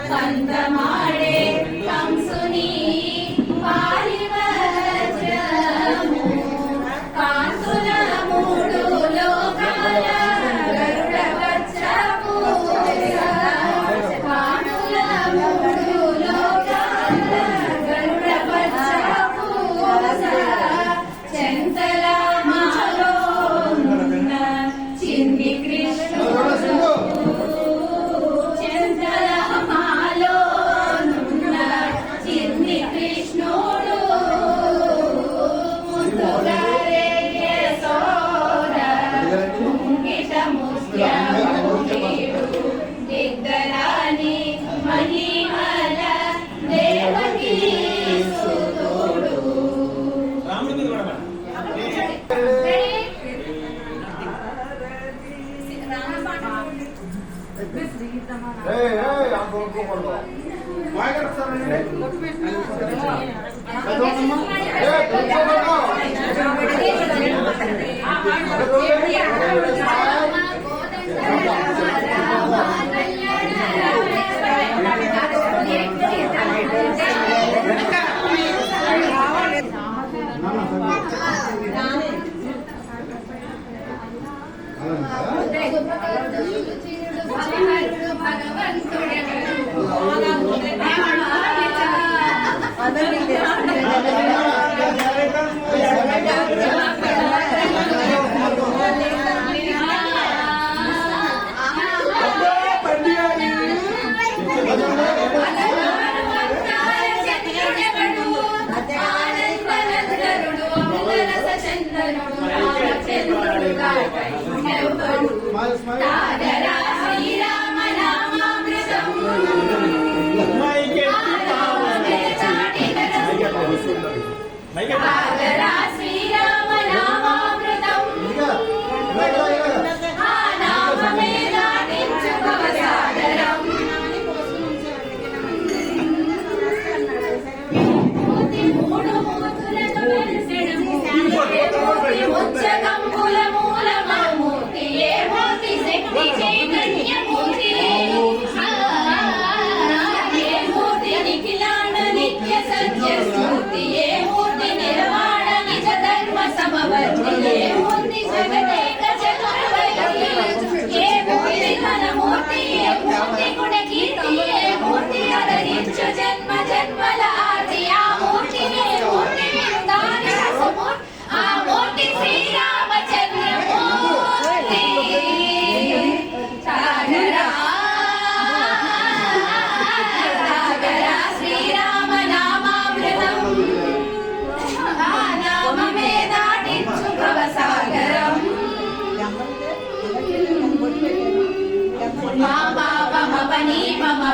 కందమాడే కంసుని పారివజ్రము కాంతుల మూడు లోకాల గరుడ వచ్చపు కాంతుల మూడు లోకాల గరుడ వచ్చపు చెంతల మాలో చిన్ని కృష్ణుడు దిగ్గరాని మహిమల దేవకీ సుతుడు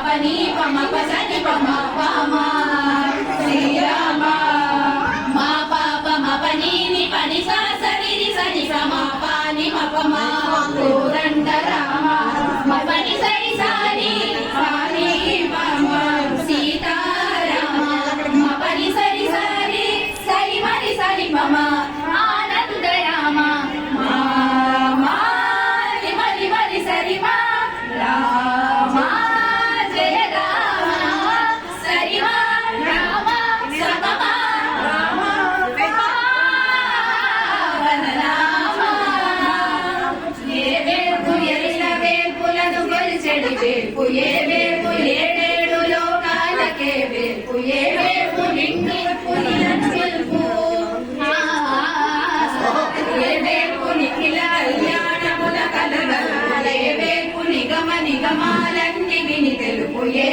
పని పమ పసని పమ పమ శ్రీరామ మా పాప పని ని పని సరి సని పమ పాని మపమ కోరండ రామ పని సరి సారి పాని పమ సీతారామ పని సరి సారి సరి మరి సరి పమ ఆనంద రామ మరి మరి మరి సరి మా రామ వేపు ఏ వేపు ఏడేడు లోకాలకే వేపు ఏ వేపు నిన్నిప్పు నిలుపు ఏ వేపు నిఖిల కళ్యాణముల కలగల ఏ వేపు నిగమ నిగమాలన్నీ విని తెలుపు ఏ